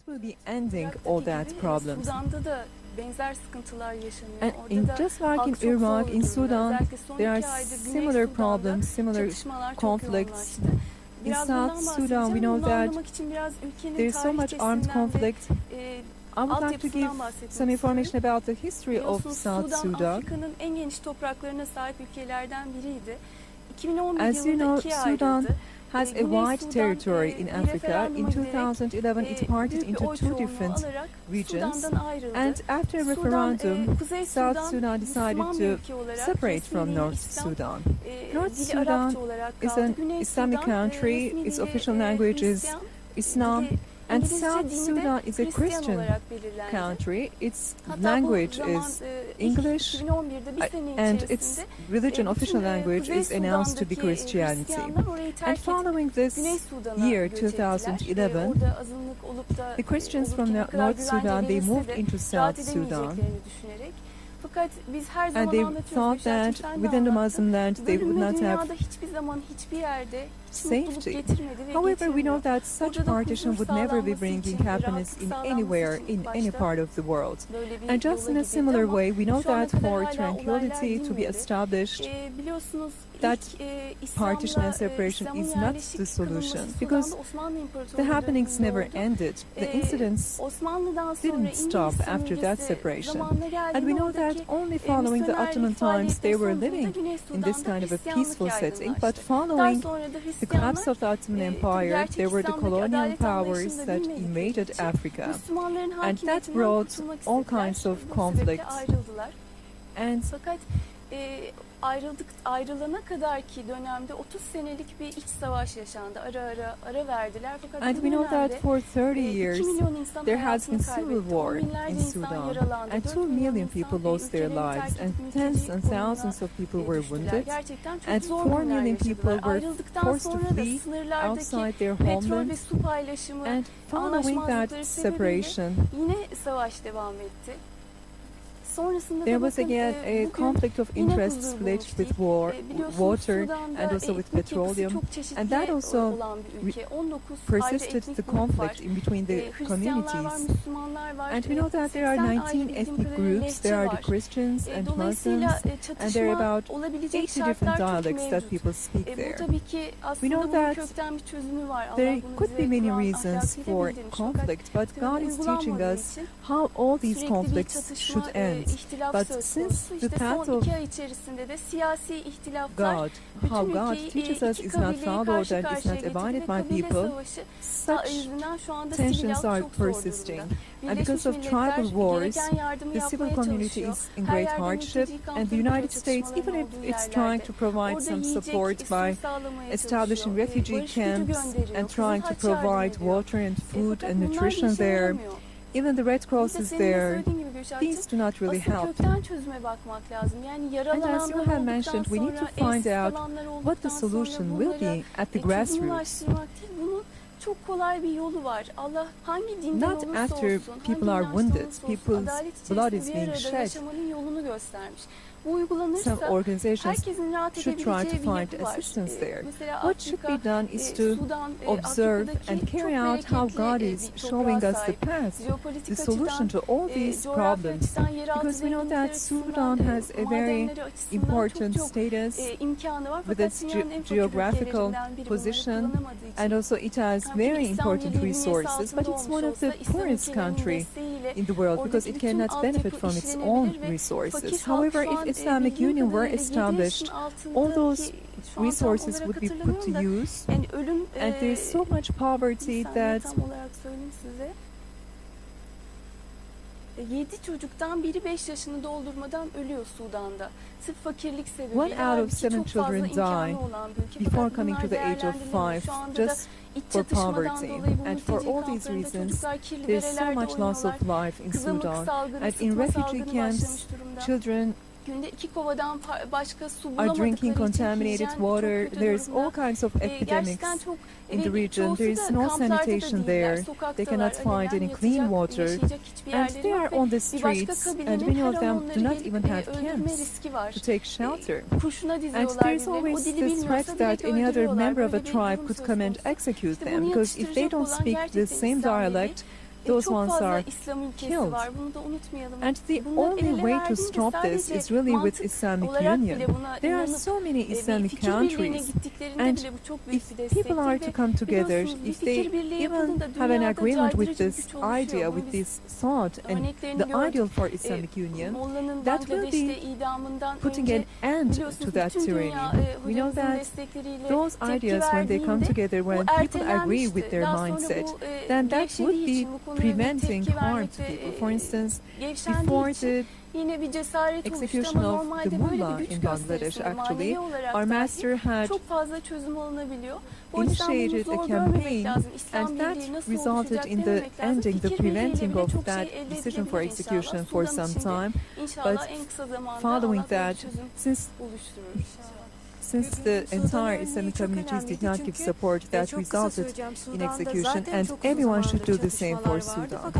will be ending all that problems. Sudan'da da benzer sıkıntılar yaşanıyor. And just like in Iraq, in Sudan, there are similar problems, similar conflicts. In South Sudan, we know that there is so much armed conflict. I would like to give some information about the history of South Sudan. Afrika'nın en geniş topraklarına sahip ülkelerden biriydi. As you know, Sudan has a wide territory in Africa. In 2011, it parted into two different regions. And after a referendum, South Sudan decided to separate from North Sudan. North Sudan is an Islamic country. Its official language is Islam. And South Sudan is a Christian country. Its language is English, and its religion, official language, is announced to be Christianity. And following this year, 2011, the Christians from North Sudan, they moved into South Sudan. And they thought that within the Muslim land they would not have safety. However, we know that such partition would never be bringing happiness in anywhere, in any part of the world. And just in a similar way, we know that for tranquility to be established, that partition and separation is not the solution, because the happenings never ended. The incidents didn't stop after that separation. And we know that only following the Ottoman times they were living in this kind of a peaceful setting, but following the collapse of the Ottoman Empire, there were the colonial powers that invaded Africa, and that brought all kinds of conflicts. And ayrılana kadarki dönemde 30 senelik bir iç savaş yaşandı. Ara verdiler. Fakat and we know that for 30 years there has been civil war in Sudan, and 2 million people lost their lives, and tens and thousands of people were wounded, and 4 million people were forced to flee outside their homeland. And following that separation, there was again a conflict of interests split with water and also with petroleum, and that also persisted the conflict in between the communities. And we know that there are 19 ethnic groups. There are the Christians and Muslims, and there are about 80 different dialects that people speak there. We know that there could be many reasons for conflict, but God is teaching us how all these conflicts should end. But since the path of God, how God teaches us, is not followed and is not abided by people, such tensions are persisting. And because of tribal wars, the civil community is in great hardship, and the United States, even if it's trying to provide some support by establishing refugee camps and trying to provide water and food and nutrition there, even the Red Cross is there, these do not really help. And as you have mentioned, we need to find out what the solution will be at the grassroots. Not after people are wounded, people's blood is being shed. Some organizations should try to find assistance there. What should be done is to observe and carry out how God is showing us the path, the solution to all these problems. Because we know that Sudan has a very important status with its geographical position, and also it has very important resources, but it's one of the poorest countries in the world because it cannot benefit from its own resources. However, if Islamic Union were established, all those resources would be put to use, and there is so much poverty that 7 çocuktan biri 5 yaşını doldurmadan ölüyor Sudan'da. Sırf fakirlik sebebiyle. 1 out of 7 children die before coming to the age of 5 just for poverty. And for all these reasons, there is so much loss of life in Sudan. And in refugee camps, children are drinking contaminated water. There's all kinds of epidemics in the region. There is no sanitation there. They cannot find any clean water. And they are on the streets, and many of them do not even have camps to take shelter. And there is always the threat that any other member of a tribe could come and execute them, because if they don't speak the same dialect, those çok ones fazla are İslam ülkesi killed. var. Bunu da unutmayalım. And the Bunları only el ele way to verdiğinde stop this sadece is really with mantık Islamic olarak Union. bile buna There are inanıp so many bir Islamic fikir birliğine countries, gittiklerinde and bile bu çok büyük if bir destektir people are ve to come together, biliyorsunuz bir if they fikir birliği even yapıldığında have an dünyada agreement with caydırıcı bir this güç oluşuyor. idea, Bunu with biz this thought and örneklerini the gördük. ideal for Islamic Union, Molla'nın that will Bangladeş'te be idamından putting önce an end biliyorsunuz to that bütün tyranny. dünya We know hocamızın that destekleriyle those tepki ideas, when they come verdiğinde together, bu when people agree ertelenmişti. with their Daha sonra mindset, bu then that would gevşediği be için bu konuya bir preventing tepki harm vermekte to people. For instance, gevşendiği before için the yine bir cesaret oluştu execution ama of the normalde böyle mullah bir güç in Bangladesh, gösterisinde actually, manevi olarak our dahi master had çok fazla çözüm alınabiliyor. O yüzden bunu initiated zor a görmemek campaign, lazım. İslam and that Birliği nasıl resulted oluşacak in the dememek lazım. ending, the Fikir birliğiyle preventing bile of çok that şey elde decision for edilebilir execution inşallah. for Sudan some için de time. İnşallah But en kısa zamanda following Allah böyle that, çözüm since oluşturur. the entire Islamic communities did not give support, that resulted in execution, and everyone should do the same for Sudan.